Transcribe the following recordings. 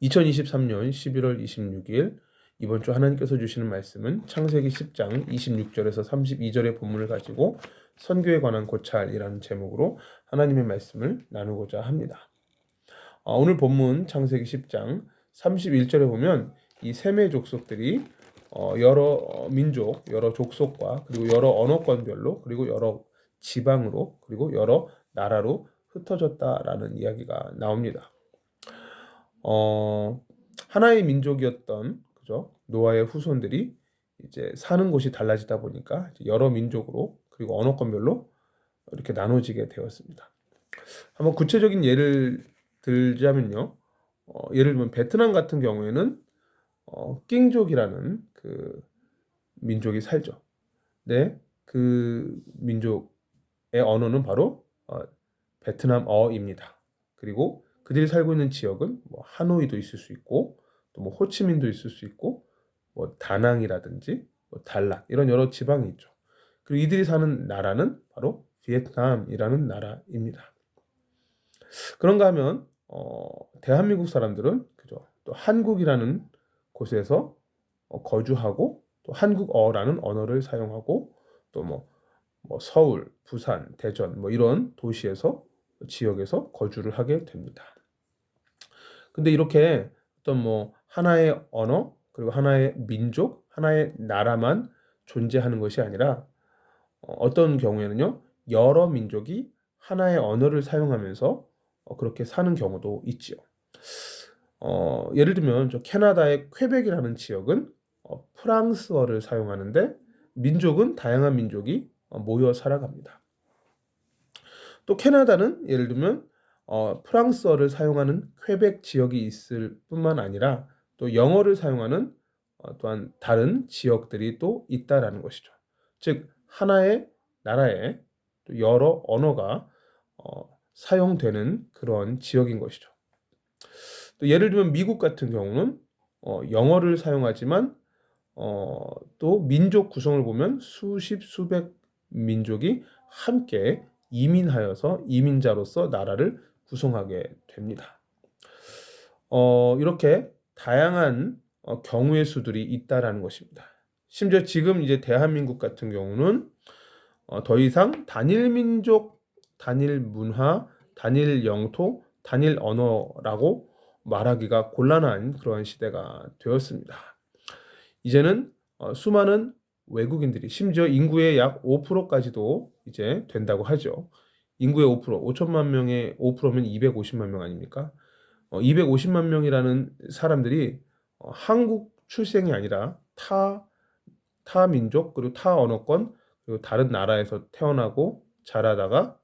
2023년 11월 26일 이번 주 하나님께서 주시는 말씀은 창세기 10장 26절에서 32절의 본문을 가지고 선교에 관한 고찰이라는 제목으로 하나님의 말씀을 나누고자 합니다. 오늘 본문 창세기 10장 31절에 보면 이 셈의 족속들이 여러 민족, 여러 족속과 그리고 여러 언어권별로 그리고 여러 지방으로 그리고 여러 나라로 흩어졌다라는 이야기가 나옵니다. 하나의 민족이었던 그죠? 노아의 후손들이 이제 사는 곳이 달라지다 보니까 여러 민족으로 그리고 언어권별로 이렇게 나눠지게 되었습니다. 한번 구체적인 예를 들자면요. 예를 들면 베트남 같은 경우에는 낑족이라는 그 민족이 살죠. 네, 그 민족의 언어는 바로 베트남어입니다. 그리고 그들이 살고 있는 지역은 뭐 하노이도 있을 수 있고 또 뭐 호치민도 있을 수 있고 뭐 다낭이라든지 뭐 달란 이런 여러 지방이 있죠. 그리고 이들이 사는 나라는 바로 비에트남이라는 나라입니다. 그런가 하면 대한민국 사람들은 그죠? 또 한국이라는 곳에서 거주하고 또 한국어라는 언어를 사용하고 또 뭐 서울, 부산, 대전 뭐 이런 도시에서 지역에서 거주를 하게 됩니다. 근데 이렇게 어떤 뭐 하나의 언어 그리고 하나의 민족, 하나의 나라만 존재하는 것이 아니라 어떤 경우에는요 여러 민족이 하나의 언어를 사용하면서 그렇게 사는 경우도 있지요. 예를 들면 저 캐나다의 퀘벡이라는 지역은 프랑스어를 사용하는데 민족은 다양한 민족이 모여 살아갑니다. 또 캐나다는 예를 들면 프랑스어를 사용하는 퀘벡 지역이 있을 뿐만 아니라 또 영어를 사용하는 또한 다른 지역들이 또 있다라는 것이죠. 즉 하나의 나라에 또 여러 언어가 사용되는 그런 지역인 것이죠. 또 예를 들면 미국 같은 경우는 영어를 사용하지만 또 민족 구성을 보면 수십 수백 민족이 함께 이민하여서 이민자로서 나라를 구성하게 됩니다. 이렇게 다양한 경우의 수들이 있다라는 것입니다. 심지어 지금 이제 대한민국 같은 경우는 더 이상 단일 민족, 단일 문화, 단일 영토, 단일 언어라고 말하기가 곤란한 그러한 시대가 되었습니다. 이제는 수많은 외국인들이 심지어 인구의 약 5%까지도 이제 된다고 하죠. 인구의 5%, 5천만 명의 5%면 250만 명 아닙니까? 250만 명이라는 사람들이 한국 출생이 아니라 타 민족 그리고 타 언어권 그리고 다른 나라에서 태어나고 자라다가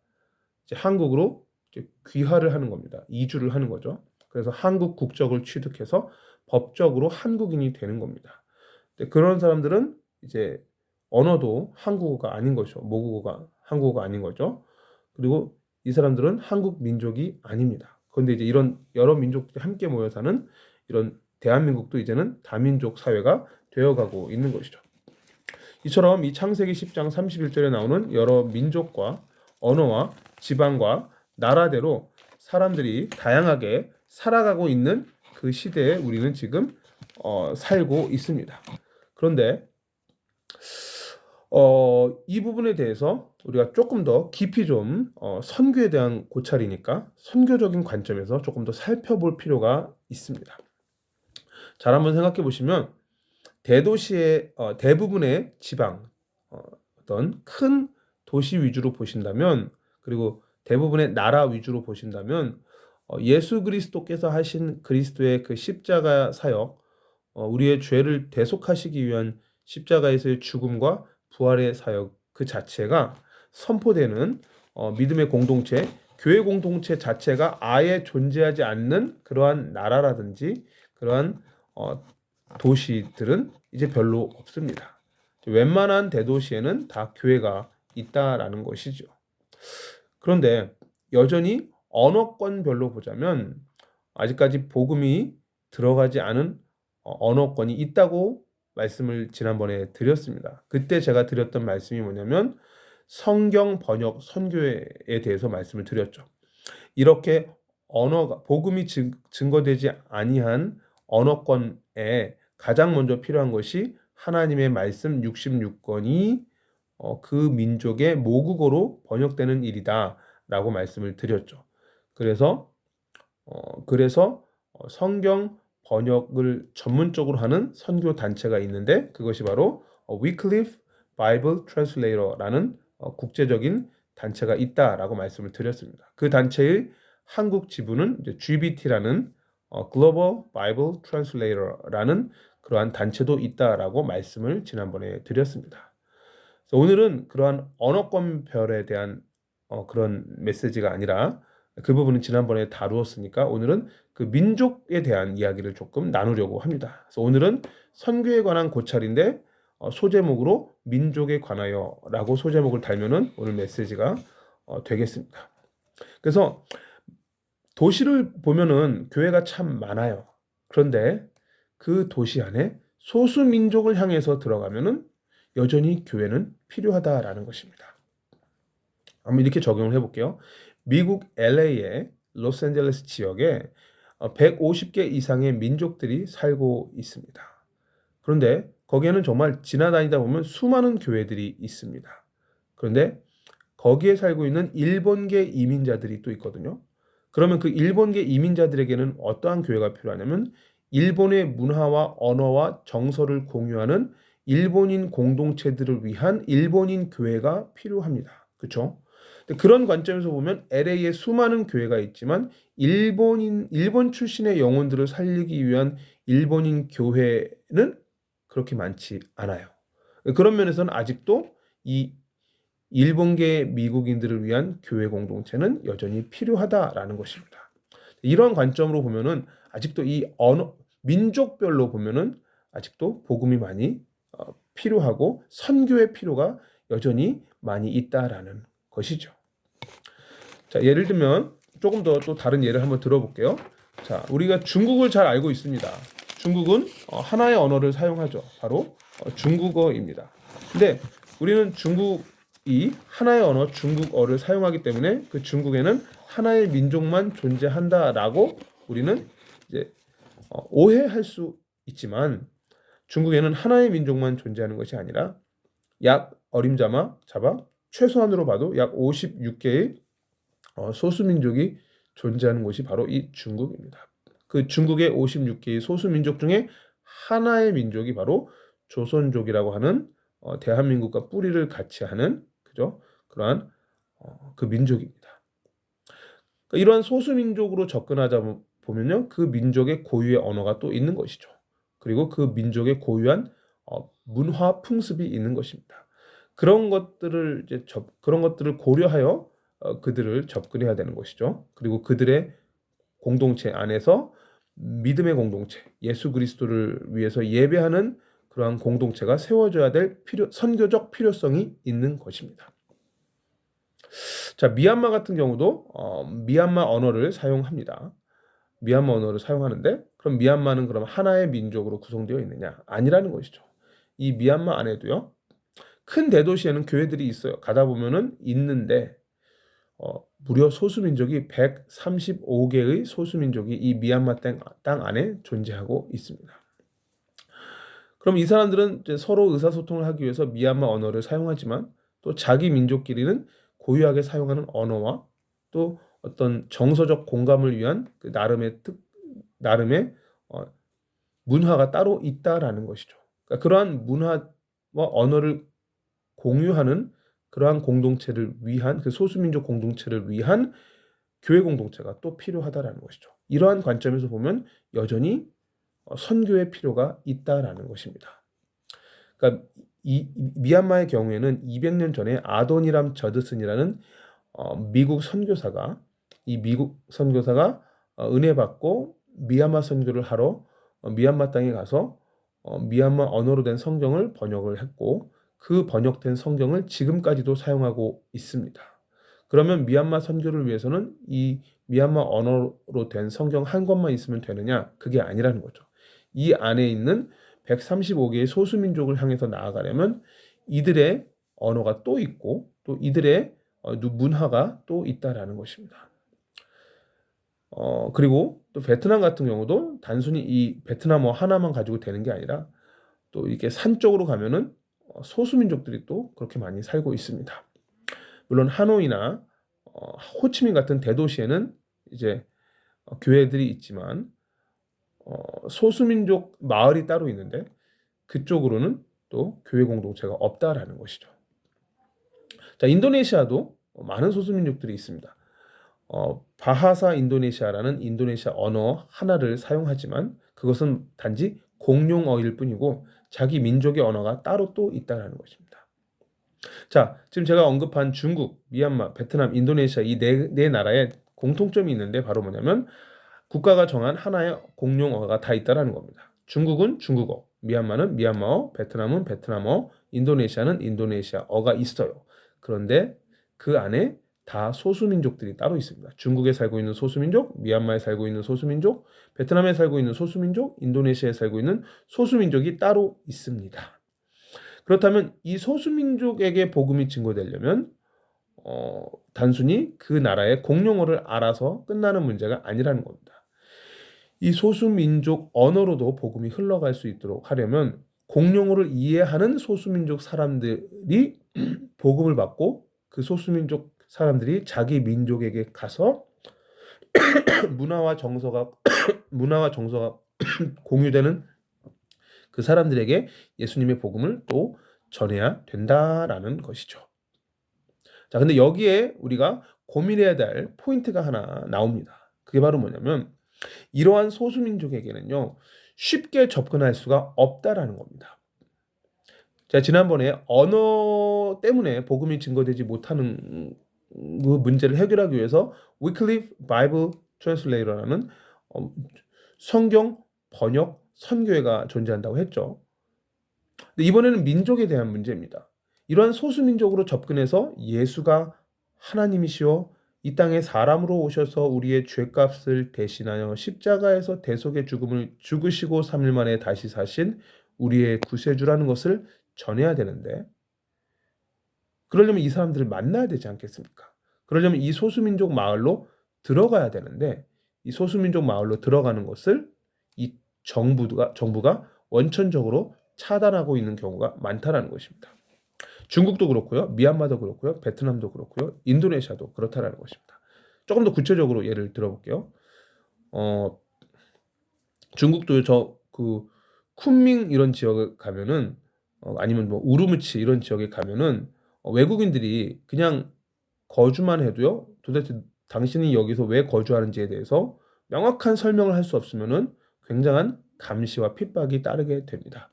이제 한국으로 이제 귀화를 하는 겁니다. 이주를 하는 거죠. 그래서 한국 국적을 취득해서 법적으로 한국인이 되는 겁니다. 그런 사람들은 이제 언어도 한국어가 아닌 것이죠. 모국어가 한국어가 아닌 거죠. 그리고 이 사람들은 한국 민족이 아닙니다. 그런데 이제 이런 여러 민족들이 함께 모여 사는 이런 대한민국도 이제는 다민족 사회가 되어가고 있는 것이죠. 이처럼 이 창세기 10장 31절에 나오는 여러 민족과 언어와 지방과 나라대로 사람들이 다양하게 살아가고 있는 그 시대에 우리는 지금 살고 있습니다. 그런데 이 부분에 대해서 우리가 조금 더 깊이 좀 선교에 대한 고찰이니까 선교적인 관점에서 조금 더 살펴볼 필요가 있습니다. 잘 한번 생각해 보시면 대도시의 대부분의 지방 어떤 큰 도시 위주로 보신다면 그리고 대부분의 나라 위주로 보신다면 예수 그리스도께서 하신 그리스도의 그 십자가 사역 우리의 죄를 대속하시기 위한 십자가에서의 죽음과 부활의 사역 그 자체가 선포되는 믿음의 공동체, 교회 공동체 자체가 아예 존재하지 않는 그러한 나라라든지 그러한 도시들은 이제 별로 없습니다. 웬만한 대도시에는 다 교회가 있다라는 것이죠. 그런데 여전히 언어권별로 보자면 아직까지 복음이 들어가지 않은 언어권이 있다고 말씀을 지난번에 드렸습니다. 그때 제가 드렸던 말씀이 뭐냐면 성경 번역 선교에 대해서 말씀을 드렸죠. 이렇게 언어가 복음이 증거되지 아니한 언어권에 가장 먼저 필요한 것이 하나님의 말씀 66권이 그 민족의 모국어로 번역되는 일이다라고 말씀을 드렸죠. 그래서 성경 번역을 전문적으로 하는 선교 단체가 있는데 그것이 바로 Wycliffe Bible Translator라는 국제적인 단체가 있다라고 말씀을 드렸습니다. 그 단체의 한국 지부는 이제 GBT라는 Global Bible Translator라는 그러한 단체도 있다라고 말씀을 지난번에 드렸습니다. 그래서 오늘은 그러한 언어권별에 대한 그런 메시지가 아니라 그 부분은 지난번에 다루었으니까 오늘은 그 민족에 대한 이야기를 조금 나누려고 합니다. 그래서 오늘은 선교에 관한 고찰인데 소제목으로 민족에 관하여라고 소제목을 달면은 오늘 메시지가 되겠습니다. 그래서 도시를 보면은 교회가 참 많아요. 그런데 그 도시 안에 소수 민족을 향해서 들어가면은 여전히 교회는 필요하다라는 것입니다. 한번 이렇게 적용을 해볼게요. 미국 LA의 로스앤젤레스 지역에 150개 이상의 민족들이 살고 있습니다. 그런데 거기에는 정말 지나다니다 보면 수많은 교회들이 있습니다. 그런데 거기에 살고 있는 일본계 이민자들이 또 있거든요. 그러면 그 일본계 이민자들에게는 어떠한 교회가 필요하냐면 일본의 문화와 언어와 정서를 공유하는 일본인 공동체들을 위한 일본인 교회가 필요합니다. 그렇죠? 그런 관점에서 보면 LA에 수많은 교회가 있지만 일본 출신의 영혼들을 살리기 위한 일본인 교회는 그렇게 많지 않아요. 그런 면에서는 아직도 이 일본계 미국인들을 위한 교회 공동체는 여전히 필요하다라는 것입니다. 이러한 관점으로 보면은 아직도 이 민족별로 보면은 아직도 복음이 많이 필요하고 선교의 필요가 여전히 많이 있다라는 것이죠. 자, 예를 들면 조금 더 또 다른 예를 한번 들어볼게요. 자, 우리가 중국을 잘 알고 있습니다. 중국은 하나의 언어를 사용하죠. 바로 중국어입니다. 근데 우리는 중국이 하나의 언어, 중국어를 사용하기 때문에 그 중국에는 하나의 민족만 존재한다라고 우리는 이제 오해할 수 있지만 중국에는 하나의 민족만 존재하는 것이 아니라 약 잡아 최소한으로 봐도 약 56개의 소수민족이 존재하는 곳이 바로 이 중국입니다. 그 중국의 56개의 소수민족 중에 하나의 민족이 바로 조선족이라고 하는 대한민국과 뿌리를 같이 하는 그죠? 그러한 그 민족입니다. 그러니까 이러한 소수민족으로 접근하자 보면요, 그 민족의 고유의 언어가 또 있는 것이죠. 그리고 그 민족의 고유한 문화 풍습이 있는 것입니다. 그런 것들을 고려하여 그들을 접근해야 되는 것이죠. 그리고 그들의 공동체 안에서 믿음의 공동체, 예수 그리스도를 위해서 예배하는 그러한 공동체가 세워져야 될 선교적 필요성이 있는 것입니다. 자, 미얀마 같은 경우도 미얀마 언어를 사용합니다. 미얀마 언어를 사용하는데 그럼 미얀마는 그럼 하나의 민족으로 구성되어 있느냐? 아니라는 것이죠. 이 미얀마 안에도요, 큰 대도시에는 교회들이 있어요. 가다 보면은 있는데 무려 소수민족이 135개의 소수민족이 이 미얀마 땅 안에 존재하고 있습니다. 그럼 이 사람들은 이제 서로 의사소통을 하기 위해서 미얀마 언어를 사용하지만 또 자기 민족끼리는 고유하게 사용하는 언어와 또 어떤 정서적 공감을 위한 그 나름의 문화가 따로 있다라는 것이죠. 그러니까 그러한 문화와 언어를 공유하는 그러한 공동체를 위한 그 소수민족 공동체를 위한 교회 공동체가 또 필요하다라는 것이죠. 이러한 관점에서 보면 여전히 선교의 필요가 있다라는 것입니다. 그러니까 이 미얀마의 경우에는 200년 전에 아도니람 저드슨이라는 미국 선교사가 은혜 받고 미얀마 선교를 하러 미얀마 땅에 가서 미얀마 언어로 된 성경을 번역을 했고 그 번역된 성경을 지금까지도 사용하고 있습니다. 그러면 미얀마 선교를 위해서는 이 미얀마 언어로 된 성경 한 권만 있으면 되느냐? 그게 아니라는 거죠. 이 안에 있는 135개의 소수민족을 향해서 나아가려면 이들의 언어가 또 있고 또 이들의 문화가 또 있다라는 것입니다. 그리고 또 베트남 같은 경우도 단순히 이 베트남어 하나만 가지고 되는 게 아니라 또 이렇게 산 쪽으로 가면은 소수민족들이 또 그렇게 많이 살고 있습니다. 물론 하노이나 호치민 같은 대도시에는 이제 교회들이 있지만 소수민족 마을이 따로 있는데 그쪽으로는 또 교회 공동체가 없다라는 것이죠. 자, 인도네시아도 많은 소수민족들이 있습니다. 바하사 인도네시아라는 인도네시아 언어 하나를 사용하지만 그것은 단지 공용어일 뿐이고 자기 민족의 언어가 따로 또 있다라는 것입니다. 자, 지금 제가 언급한 중국, 미얀마, 베트남, 인도네시아 이 네 나라에 공통점이 있는데 바로 뭐냐면 국가가 정한 하나의 공용어가 다 있다라는 겁니다. 중국은 중국어, 미얀마는 미얀마어, 베트남은 베트남어, 인도네시아는 인도네시아어가 있어요. 그런데 그 안에 다 소수민족들이 따로 있습니다. 중국에 살고 있는 소수민족, 미얀마에 살고 있는 소수민족, 베트남에 살고 있는 소수민족, 인도네시아에 살고 있는 소수민족이 따로 있습니다. 그렇다면 이 소수민족에게 복음이 증거되려면 단순히 그 나라의 공용어를 알아서 끝나는 문제가 아니라는 겁니다. 이 소수민족 언어로도 복음이 흘러갈 수 있도록 하려면 공용어를 이해하는 소수민족 사람들이 복음을 받고 그 소수민족 사람들이 자기 민족에게 가서 문화와 정서가 공유되는 그 사람들에게 예수님의 복음을 또 전해야 된다라는 것이죠. 자, 근데 여기에 우리가 고민해야 될 포인트가 하나 나옵니다. 그게 바로 뭐냐면 이러한 소수민족에게는요 쉽게 접근할 수가 없다라는 겁니다. 제가 지난번에 언어 때문에 복음이 증거되지 못하는 그 문제를 해결하기 위해서 Wycliffe Bible Translator라는 성경 번역 선교회가 존재한다고 했죠. 근데 이번에는 민족에 대한 문제입니다. 이러한 소수민족으로 접근해서 예수가 하나님이시오 이 땅에 사람으로 오셔서 우리의 죄값을 대신하여 십자가에서 대속의 죽음을 죽으시고 3일 만에 다시 사신 우리의 구세주라는 것을 전해야 되는데 그러려면 이 사람들을 만나야 되지 않겠습니까? 그러려면 이 소수민족 마을로 들어가야 되는데 이 소수민족 마을로 들어가는 것을 이 정부가 원천적으로 차단하고 있는 경우가 많다라는 것입니다. 중국도 그렇고요. 미얀마도 그렇고요. 베트남도 그렇고요. 인도네시아도 그렇다라는 것입니다. 조금 더 구체적으로 예를 들어볼게요. 중국도 그 쿤밍 이런 지역을 가면은 아니면 뭐 우루무치 이런 지역에 가면은 외국인들이 그냥 거주만 해도요. 도대체 당신이 여기서 왜 거주하는지에 대해서 명확한 설명을 할 수 없으면은 굉장한 감시와 핍박이 따르게 됩니다.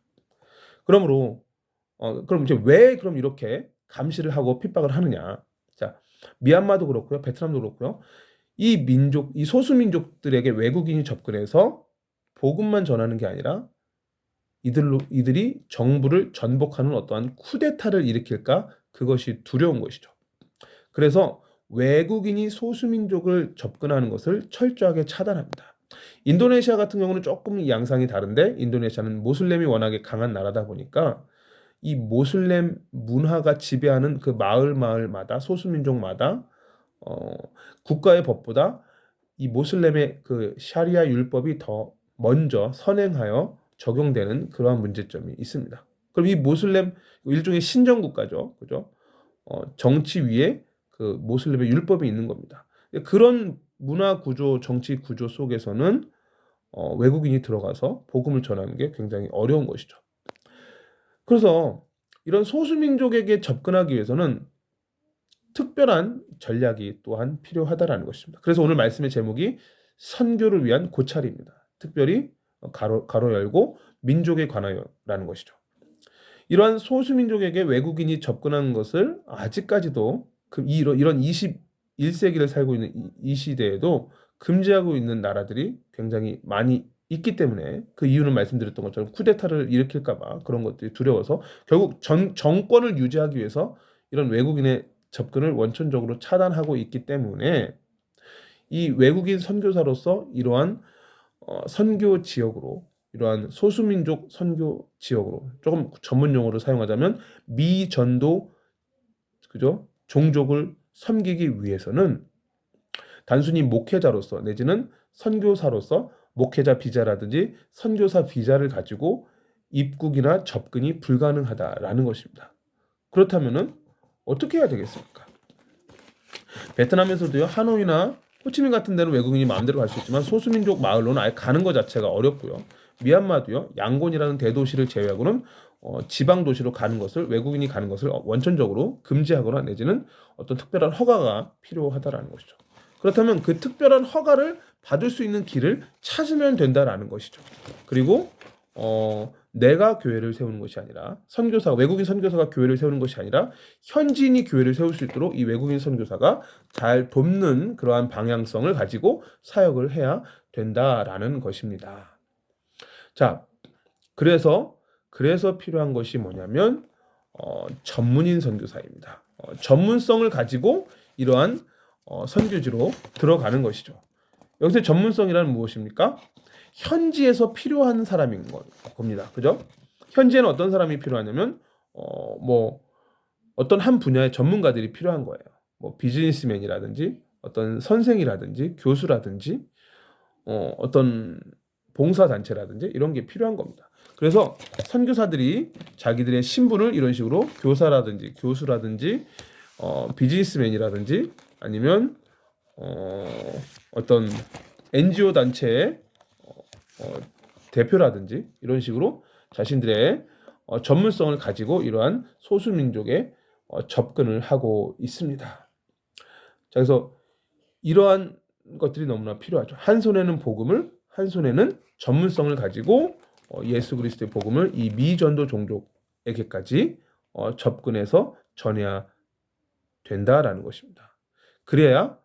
그러므로 그럼 이제 왜 그럼 이렇게 감시를 하고 핍박을 하느냐? 자, 미얀마도 그렇고요. 베트남도 그렇고요. 이 소수민족들에게 외국인이 접근해서 복음만 전하는 게 아니라 이들이 정부를 전복하는 어떠한 쿠데타를 일으킬까? 그것이 두려운 것이죠. 그래서 외국인이 소수민족을 접근하는 것을 철저하게 차단합니다. 인도네시아 같은 경우는 조금 양상이 다른데 인도네시아는 모슬렘이 워낙에 강한 나라다 보니까 이 모슬렘 문화가 지배하는 그 마을마다 소수민족마다 국가의 법보다 이 모슬렘의 그 샤리아 율법이 더 먼저 선행하여 적용되는 그러한 문제점이 있습니다. 그럼 이 모슬렘 일종의 신정 국가죠, 그죠? 정치 위에 그 모슬렘의 율법이 있는 겁니다. 그런 문화 구조, 정치 구조 속에서는 외국인이 들어가서 복음을 전하는 게 굉장히 어려운 것이죠. 그래서 이런 소수민족에게 접근하기 위해서는 특별한 전략이 또한 필요하다라는 것입니다. 그래서 오늘 말씀의 제목이 선교를 위한 고찰입니다. 특별히 가로 열고 민족에 관하여라는 것이죠. 이러한 소수민족에게 외국인이 접근하는 것을 아직까지도 이런 21세기를 살고 있는 이 시대에도 금지하고 있는 나라들이 굉장히 많이 있기 때문에 그 이유는 말씀드렸던 것처럼 쿠데타를 일으킬까 봐 그런 것들이 두려워서 결국 정권을 유지하기 위해서 이런 외국인의 접근을 원천적으로 차단하고 있기 때문에 이 외국인 선교사로서 이러한 선교 지역으로 이러한 소수민족 선교 지역으로 조금 전문 용어로 사용하자면 미전도 그죠? 종족을 섬기기 위해서는 단순히 목회자로서 내지는 선교사로서 목회자 비자라든지 선교사 비자를 가지고 입국이나 접근이 불가능하다라는 것입니다. 그렇다면은 어떻게 해야 되겠습니까? 베트남에서도요, 하노이나 호치민 같은 데는 외국인이 마음대로 갈 수 있지만 소수민족 마을로는 아예 가는 것 자체가 어렵고요. 미얀마도요, 양곤이라는 대도시를 제외하고는 지방 도시로 가는 것을, 외국인이 가는 것을 원천적으로 금지하거나 내지는 어떤 특별한 허가가 필요하다라는 것이죠. 그렇다면 그 특별한 허가를 받을 수 있는 길을 찾으면 된다라는 것이죠. 그리고 내가 교회를 세우는 것이 아니라 외국인 선교사가 교회를 세우는 것이 아니라 현지인이 교회를 세울 수 있도록 이 외국인 선교사가 잘 돕는 그러한 방향성을 가지고 사역을 해야 된다라는 것입니다. 자, 그래서 필요한 것이 뭐냐면 전문인 선교사입니다. 전문성을 가지고 이러한 선교지로 들어가는 것이죠. 여기서 전문성이란 무엇입니까? 현지에서 필요한 사람인 겁니다. 그죠? 현지에는 어떤 사람이 필요하냐면 뭐 어떤 한 분야의 전문가들이 필요한 거예요. 뭐 비즈니스맨이라든지 어떤 선생이라든지 교수라든지 어떤 봉사단체라든지 이런 게 필요한 겁니다. 그래서 선교사들이 자기들의 신분을 이런 식으로 교사라든지 교수라든지 비즈니스맨이라든지 아니면 어떤 NGO 단체의 대표라든지 이런 식으로 자신들의 전문성을 가지고 이러한 소수민족에 접근을 하고 있습니다. 자, 그래서 이러한 것들이 너무나 필요하죠. 한 손에는 복음을, 한 손에는 전문성을 가지고 예수 그리스도의 복음을 이 미전도 종족에게까지 접근해서 전해야 된다라는 것입니다. 그래야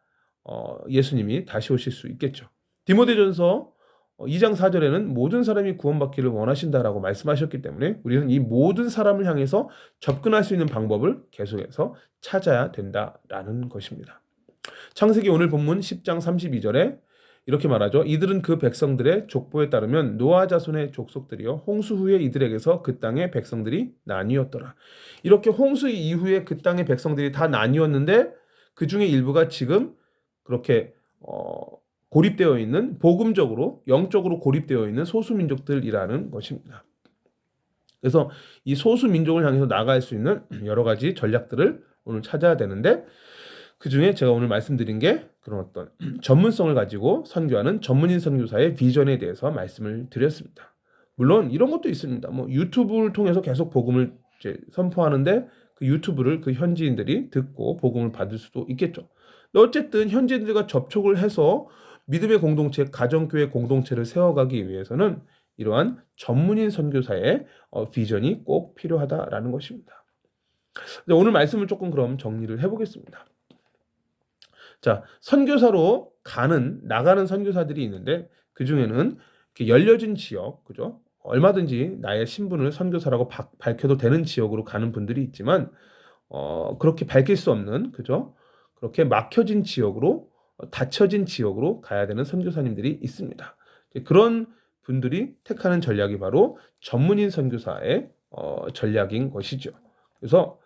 예수님이 다시 오실 수 있겠죠. 디모데전서 2장 4절에는 모든 사람이 구원받기를 원하신다라고 말씀하셨기 때문에 우리는 이 모든 사람을 향해서 접근할 수 있는 방법을 계속해서 찾아야 된다라는 것입니다. 창세기 오늘 본문 10장 32절에 이렇게 말하죠. 이들은 그 백성들의 족보에 따르면 노아 자손의 족속들이요 홍수 후에 이들에게서 그 땅의 백성들이 나뉘었더라. 이렇게 홍수 이후에 그 땅의 백성들이 다 나뉘었는데 그 중에 일부가 지금 그렇게 고립되어 있는, 복음적으로 영적으로 고립되어 있는 소수민족들이라는 것입니다. 그래서 이 소수민족을 향해서 나아갈 수 있는 여러 가지 전략들을 오늘 찾아야 되는데 그 중에 제가 오늘 말씀드린 게 그런 어떤 전문성을 가지고 선교하는 전문인 선교사의 비전에 대해서 말씀을 드렸습니다. 물론 이런 것도 있습니다. 뭐 유튜브를 통해서 계속 복음을 이제 선포하는데 그 유튜브를 그 현지인들이 듣고 복음을 받을 수도 있겠죠. 어쨌든 현지인들과 접촉을 해서 믿음의 공동체, 가정교회 공동체를 세워가기 위해서는 이러한 전문인 선교사의 비전이 꼭 필요하다라는 것입니다. 오늘 말씀을 조금 그럼 정리를 해보겠습니다. 자, 선교사로 나가는 선교사들이 있는데 그 중에는 열려진 지역, 그죠? 얼마든지 나의 신분을 선교사라고 밝혀도 되는 지역으로 가는 분들이 있지만 그렇게 밝힐 수 없는, 그죠? 그렇게 막혀진 지역으로, 닫혀진 지역으로 가야 되는 선교사님들이 있습니다. 그런 분들이 택하는 전략이 바로 전문인 선교사의 전략인 것이죠. 그래서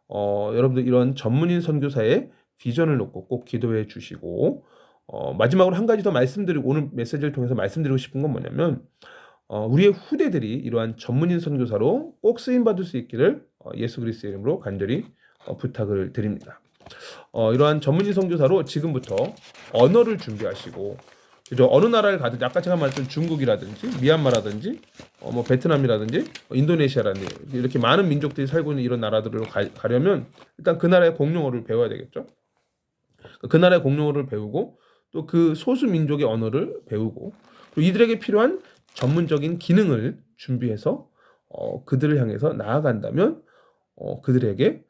여러분들 이런 전문인 선교사의 비전을 놓고 꼭 기도해 주시고 마지막으로 한 가지 더 말씀드리고 오늘 메시지를 통해서 말씀드리고 싶은 건 뭐냐면 우리의 후대들이 이러한 전문인 선교사로 꼭 쓰임받을 수 있기를 예수 그리스도의 이름으로 간절히 부탁을 드립니다. 이러한 전문인 선교사로 지금부터 언어를 준비하시고 그죠? 어느 나라를 가든지 아까 제가 말했던 중국이라든지 미얀마라든지 뭐 베트남이라든지 인도네시아라든지 이렇게 많은 민족들이 살고 있는 이런 나라들로 가려면 일단 그 나라의 공용어를 배워야 되겠죠. 그 나라의 공용어를 배우고 또 그 소수 민족의 언어를 배우고 그리고 이들에게 필요한 전문적인 기능을 준비해서 그들을 향해서 나아간다면 그들에게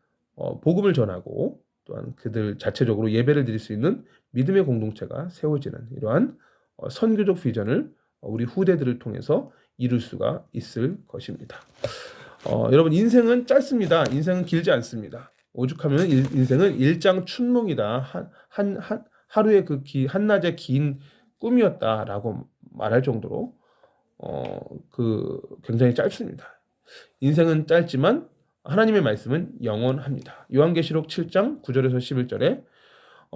복음을 전하고 또한 그들 자체적으로 예배를 드릴 수 있는 믿음의 공동체가 세워지는 이러한 선교적 비전을 우리 후대들을 통해서 이룰 수가 있을 것입니다. 여러분 인생은 짧습니다. 인생은 길지 않습니다. 오죽하면 인생은 일장춘몽이다. 하루의 한낮의 긴 꿈이었다라고 말할 정도로 굉장히 짧습니다. 인생은 짧지만 하나님의 말씀은 영원합니다. 요한계시록 7장 9절에서 11절에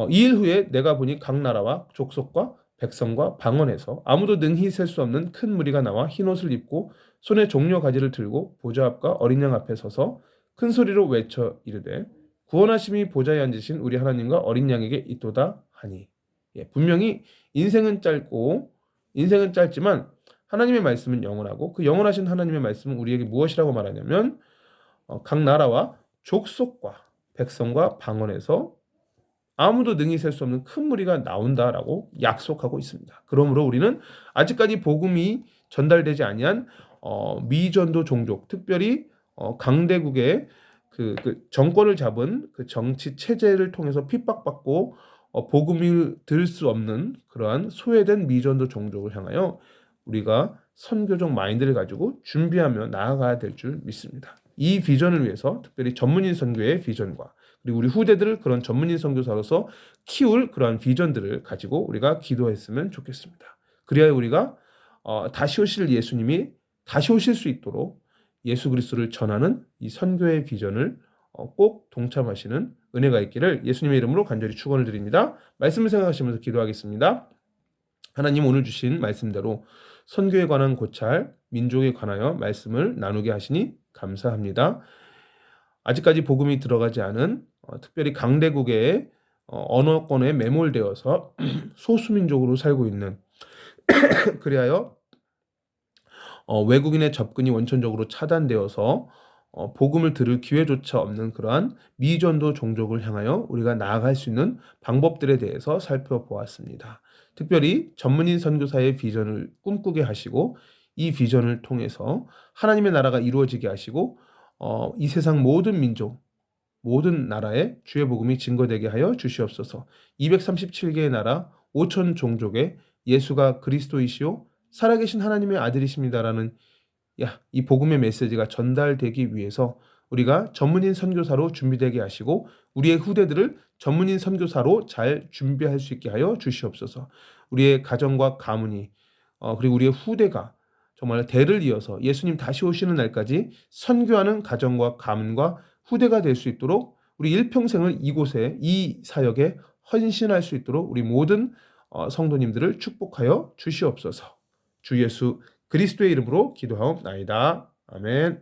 이일 후에 내가 보니 각 나라와 족속과 백성과 방언에서 아무도 능히 셀 수 없는 큰 무리가 나와 흰옷을 입고 손에 종려 가지를 들고 보좌 앞과 어린 양 앞에 서서 큰 소리로 외쳐 이르되 구원하심이 보좌에 앉으신 우리 하나님과 어린 양에게 있도다 하니. 분명히 인생은 짧지만 하나님의 말씀은 영원하고 그 영원하신 하나님의 말씀은 우리에게 무엇이라고 말하냐면 각 나라와 족속과 백성과 방언에서 아무도 능히 셀 수 없는 큰 무리가 나온다라고 약속하고 있습니다. 그러므로 우리는 아직까지 복음이 전달되지 아니한 미전도 종족, 특별히 강대국의 그 정권을 잡은 그 정치 체제를 통해서 핍박받고 복음을 들을 수 없는 그러한 소외된 미전도 종족을 향하여 우리가 선교적 마인드를 가지고 준비하며 나아가야 될 줄 믿습니다. 이 비전을 위해서 특별히 전문인 선교의 비전과 그리고 우리 후대들을 그런 전문인 선교사로서 키울 그러한 비전들을 가지고 우리가 기도했으면 좋겠습니다. 그래야 우리가 다시 오실 예수님이 다시 오실 수 있도록 예수 그리스도를 전하는 이 선교의 비전을 꼭 동참하시는 은혜가 있기를 예수님의 이름으로 간절히 축원을 드립니다. 말씀을 생각하시면서 기도하겠습니다. 하나님, 오늘 주신 말씀대로 선교에 관한 고찰, 민족에 관하여 말씀을 나누게 하시니 감사합니다. 아직까지 복음이 들어가지 않은 특별히 강대국의 언어권에 매몰되어서 소수민족으로 살고 있는 그리하여 외국인의 접근이 원천적으로 차단되어서 복음을 들을 기회조차 없는 그러한 미전도 종족을 향하여 우리가 나아갈 수 있는 방법들에 대해서 살펴보았습니다. 특별히 전문인 선교사의 비전을 꿈꾸게 하시고 이 비전을 통해서 하나님의 나라가 이루어지게 하시고 이 세상 모든 민족, 모든 나라에 주의 복음이 증거되게 하여 주시옵소서. 237개의 나라 5천 종족에 예수가 그리스도이시요 살아계신 하나님의 아들이십니다라는 이 복음의 메시지가 전달되기 위해서 우리가 전문인 선교사로 준비되게 하시고 우리의 후대들을 전문인 선교사로 잘 준비할 수 있게 하여 주시옵소서. 우리의 가정과 가문이 그리고 우리의 후대가 정말 대를 이어서 예수님 다시 오시는 날까지 선교하는 가정과 가문과 후대가 될 수 있도록 우리 일평생을 이곳에 이 사역에 헌신할 수 있도록 우리 모든 성도님들을 축복하여 주시옵소서. 주 예수 그리스도의 이름으로 기도하옵나이다. 아멘.